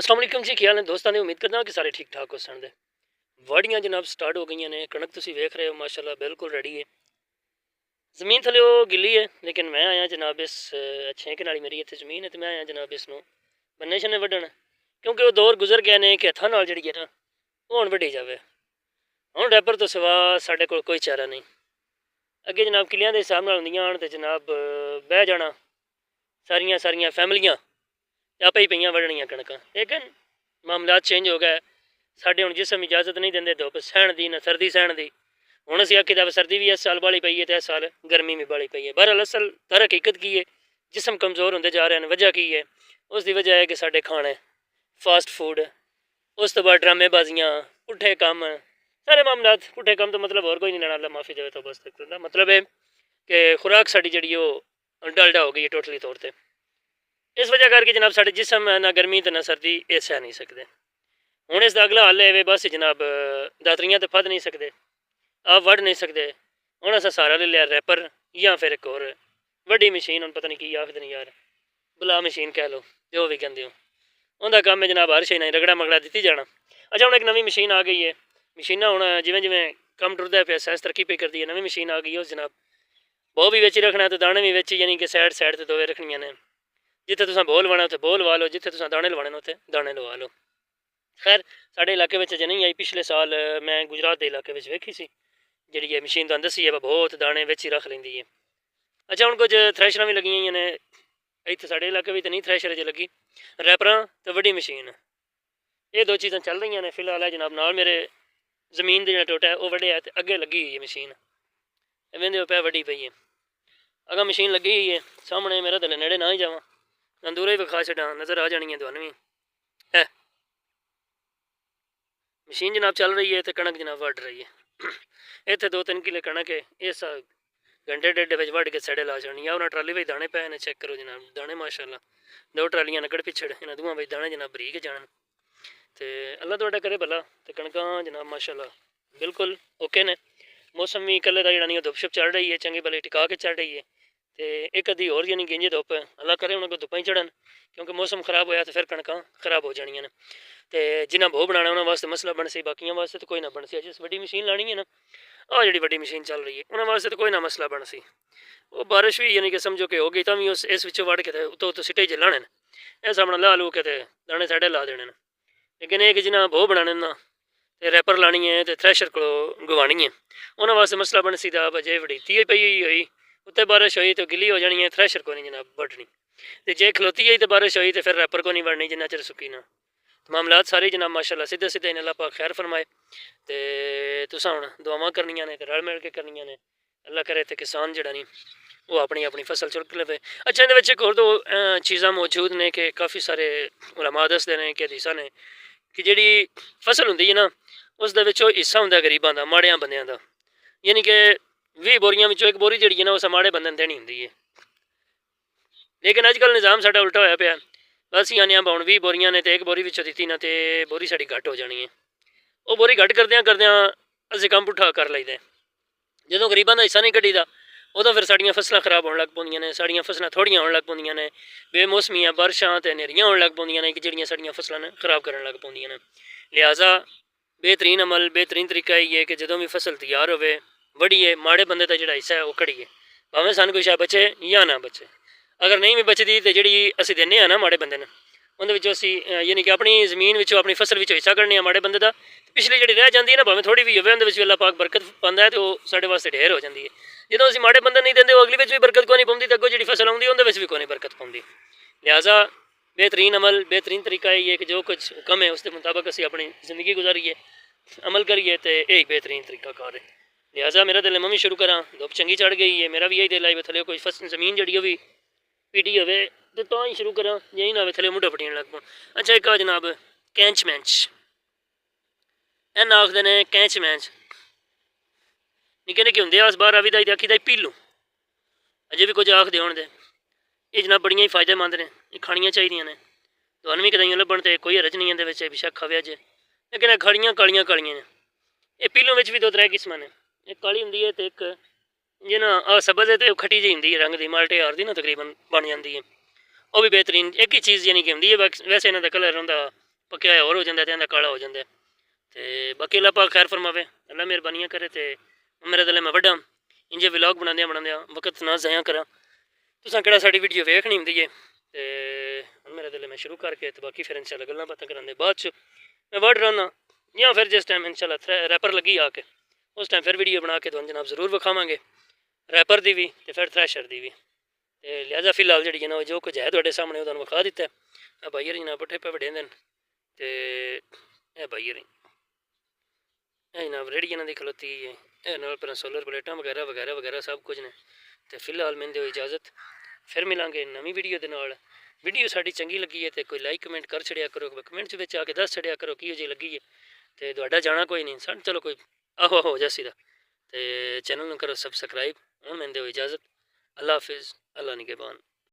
अस्सलाम वालेकुम जी, क्या हाल है दोस्तों ने। उम्मीद करदा कि सारे ठीक ठाक हो सन। वाड़ियां जनाब स्टार्ट हो गई ने। कणक तुसीं वेख रहे हो माशाल्लाह बिल्कुल रेडी है। ज़मीन थले गिली है, लेकिन मैं आया जनाब इस 6 कनाली मेरी इत्थे ज़मीन है, तो मैं आया जनाब इसनूं बन्ने शन्ने वड्डण, क्योंकि वो दौर गुजर गए ने कि हत्थां नाल जिहड़ी है ना वो हुण वड्डी जावे। हुण रैपर तो सिवा साडे कोल कोई चारा नहीं। अगे जनाब किलियां दे हिसाब नाल हुंदियां हन ते जनाब बह जाना सारियां सारियां फैमिलियां आपे ही पईयां वड्डणियां कणकां, लेकिन मामलात चेंज हो गए। साढ़े हुण जिसम इजाजत नहीं देंदे धुप सहण दी ना सर्दी सहण दी। हुण असीं आखीदा सर्दी भी इस साल बाली पई है, तो इस साल गर्मी भी बाली पई है। बहरहाल असल तर हकीकत की है, जिसम कमज़ोर होंदे जा रहे हैं। वजह की है? उसकी वजह है कि साढ़े खाने फास्ट फूड, उस तो बाद ड्रामेबाजियाँ, पुट्ठे कम, सारे मामलात पुट्ठे कम। तो मतलब होर कोई नहीं लेना, अल्लाह माफ़ी देवे। तो बस तक मतलब है कि खुराक साड़ी जी डलडा हो गई है टोटली तौर पर। इस वजह करके जनाब साढ़े जिसम ना गर्मी तो ना सर्दी ये सह नहीं सकते। हुण इसका अगला हल है बस जनाब दातरियां तो फद नहीं सकते, आप वढ़ नहीं सकते। हुण असां सहारा ले लिया रैपर या फिर एक होर वड्डी मशीन, हुण पता नहीं की आखदे नहीं यार, बुला मशीन कह लो जो भी कहते हो। उनका काम है जनाब हर शे नहीं रगड़ा मगड़ा दित्ती जाना। अच्छा हुण एक नवी मशीन आ गई है। मशीनां हुण जिवें जिवें कम टुरदा पिया साइंस तरक्की पे करदी है, नवी मशीन आ गई है। उस जनाब बहु भी बिच रखना तो दाने भी बिच, यानी कि साइड साइड ते दोवे रखनियां ने। जिथे तुसां बोल लवाना उत्थे बोल लवा लो, जिथे तुसां दाने लवाने ने उत्थे दाने लवा लो। खैर साढ़े इलाके में अजे नहीं आई, पिछले साल मैं गुजरात के इलाके में वेखी सी जी है मशीन। तुहानूं दसी है बहुत दाने विच ही रख लेंदी है। अच्छा हुण कुछ थ्रैशरां भी लगी हुई ने इत्थे साढ़े इलाके में, तो नहीं थ्रैशर अजे लगी, रैपरां तो वड्डी मशीन, ये दो चीज़ां चल रही ने फिलहाल। है जनाब नाल मेरे जमीन का जो टोटा है वो वड्डिया है, अगे लगी हुई है मशीन, वेंदे पै वड्डी पई है। अगर मशीन लगी हुई है सामने, मेरा दले नेड़े ना ही जावां, दूरे ही विखा छड्डां, नज़र आ जानी है तुहानूं भी है। मशीन जनाब चल रही है तो कणक जनाब वढ़ रही है। इत्थे 2-3 किले कणक है, इस घंटे डेढ़ बजे वढ़ के सड़े ला जानी। उन्हें ट्राली बच दाने पे ने, चेक करो जनाब दाने माशाल्लाह। 2 ट्रालियां नकड़ पिछड़, इन्हें दूआं बच दाने जनाब बरीक जान। तो अल्लाह तुहाडा करे भला। तो कणकां जनाब माशाल्लाह बिल्कुल ओके ने। मौसम भी कल्ले दा जेह्ड़ा नहीं धुप शुप चढ़ रही है, चंगी भली टिका के चढ़ रही है। तो एक अद्धी होर यानी गिंज धुप अल्लाह करे उन्हें को धुप्पां ही चढ़न, क्योंकि मौसम खराब होया तो फिर कणकां खराब हो जानियां ने। तो जिन्हें भो बनाना उन्होंने वास्ते मसला बन सी, बाकियों वास्ते तो कोई ना बन सी। जिस वड्डी मशीन लानी है ना, आ जी वड्डी मशीन चल रही है, उन्होंने वास्ते तो कोई ना मसला बन सी। वो बारिश भी यानी कि समझो कि हो गई तो भी उस इस विचों वड़ के उतो उतो सिटे ज लाने, इस सामने ला लू के दाने साढ़े ला देने। लेकिन एक जिन्हें भो बनाने ना तो रैपर लानी है तो थ्रैशर को गवानी है, उन्होंने वास्ते मसला बन सी। तो अजे वड़ीती पई हुई उत्ते बारिश हुई तो गिली हो जानी है, थ्रैशर को नहीं जनाब वड्डनी। तो जे खलोती है तो बारिश हुई तो फिर रैपर को नहीं वड़नी जिन्ना चिर सुक्की ना। मामलात सारे जनाब माशाल्लाह सीधे सीधे इन, अल्लाह पाक खैर फरमाए। तो तुसां हुण दुआवां करनियां ने, रल मिल के करनियां ने। अल्लाह करे तो किसान जिहड़ा नहीं वो अपनी अपनी फसल चुक लवे। अच्छा इहदे विच एक होर दो चीज़ां मौजूद ने कि काफ़ी सारे उलमा दसदे ने कि हदीसां ने कि जिहड़ी फसल हुंदी है ना उस दे विच हिस्सा हुंदा गरीबां दा, माड़ियां बंदियां दा। यानी कि 20 बोरियां विचों एक बोरी जिहड़ी है ना उस माड़े बंदे नूं देनी हुंदी है। लेकिन अजकल निज़ाम साडा उल्टा होया पिया। बस आने हुण 20 बोरियां ने तो एक बोरी विचों दित्ती ना तो बोरी साड़ी घट हो जानी है। वो बोरी घट करदियां करदियां असीं कम पुट्ठा कर लईदा। जदों गरीबां दा हिस्सा नहीं कड्ढीदा उदों फिर साड़ियां फसलां खराब होण लग पौंदियां ने, साड़ियां फसलां थोड़ियां होण लग पौंदियां ने, बेमौसमियां बारिशां ते हनेरियां होण लग पौंदियां ने कि जिहड़ियां साड़ियां फसलां ने खराब करन लग पौंदियां ने। लिहाजा बेहतरीन अमल बेहतरीन तरीका यही है कि जदों भी फसल तैयार होवे वढ़िए, माड़े बंदे दा जिहड़ा हिस्सा है वो कढ़िए, भावें सानूं कोई शै बचे या ना बचे। अगर नहीं भी बचती तो जी असी देने ना माड़े बंदे ने उन्हें असी यानी कि अपनी जमीन विचों अपनी फसल विचों हिस्सा कढ़ने माड़े बंदे का। पिछली जी रह जाती है ना भावें थोड़ी भी होवे उन्हें अल्लाह पाक बरकत पांदा है तो साढ़े वास्ते ढेर हो जाती है। जो असी माड़े बंदे नहीं देंगे अगली भी बरकत को नहीं पाँगी, तो अगों जी फसल आती उन्हें भी कोई बरकत पाँगी। लिहाजा बेहतरीन अमल बेहतरीन तरीका यही है कि जो कुछ हुक्म है उसके मुताबिक असी अपनी जिंदगी गुजारिए, अमल करिए, तो यही बेहतरीन तरीका कार है। लिहाजा मेरा दिल मैं भी शुरू करा, धुप चंगी चढ़ गई है, मेरा भी यही दिल है थले कोई फसल जमीन जी भी पीटी हो तो ही शुरू करा, यही ना थले मुढ़ा पटीन लग पाऊँ। अच्छा एक जनाब कैंच मैंच इन आखते ने, कैंच मैंच निक्के निक्के होंगे अस बाहर आवी दा आखी दा पीलू, अजे भी कुछ आखते होने दे। ये जनाब बड़ियां ही फायदेमंद ने, ये खानियां चाहिए ने। तुहानूं भी कदाइयों लभण तो कोई हरज नहीं है बेशक खावे अजे, लेकिन खड़ियां कालियां कालियां ने। ये पीलू में भी 2-3 किस्मां ने, एक काली होंदी है तो एक जे ना सबज है तो खट्टी जी होंदी है रंग की, माल्टे हार दी ना तकरीबन बन जाती है। वह भी बेहतरीन एक ही चीज़ यानी कि होंदी है। वैसे इन्हों का कलर होंदा ਪੱਕਿਆ ਹੋਇਆ ਹੋਰ ਹੋ ਜਾਂਦਾ ਤੇ ਇਹਦਾ ਕਾਲਾ ਹੋ ਜਾਂਦਾ। ਤੇ ਬਾਕੀ ਅੱਲਾਹ ਪਾਕ ਖੈਰ ਫਰਮਾਵੇ, ਅੱਲਾਹ ਮਿਹਰਬਾਨੀਆਂ करे। ਤੇ मेरे दिल मैं वड्डा इंजे व्लॉग बनांदे वक्त ना ज़ाया करा। तुसां केड़ा साडी वीडियो वेखनी हुंदी है ते मेरे दिल मैं शुरू करके ते बाकी फिर इंशाल्लाह गल्लां बातां करांदे बाद च मैं वड रहा या फिर जिस टाइम इंशाल्लाह रैपर लगी आके उस टाइम फिर वीडियो बना के तुहानू जनाब जरूर विखावांगे, रैपर दी भी ते फिर थ्रैशर दी भी। ते लिहाजा फिलहाल जी ना जो कुछ है तुहाडे सामने वो तुहानू विखा दित्ता है। भाई होर जनाब पट्ठे पे वडेंदे न ते भाई होर जनाब रेहड़ी इन्हां दी खलोती है नाल पर सोलर प्लेटां वगैरह वगैरह वगैरह सब कुछ ने। ते फिलहाल मैंने दो इजाज़त, फिर मिलांगे नवीं वीडियो दे नाल। वीडियो साडी चंगी लगी है तो कोई लाइक कमेंट कर छड़िया करो, कमेंट च आके दस छड़िया करो किहो जी लगी है। तो तुहाडा जाना कोई नहीं सन, चलो कोई आहो आहो जैसी दा। तो चैनल नूं करो सबसक्राइब। हुण मैंने दो इजाज़त, अल्लाह हाफिज़, अल्लाह निगहबान।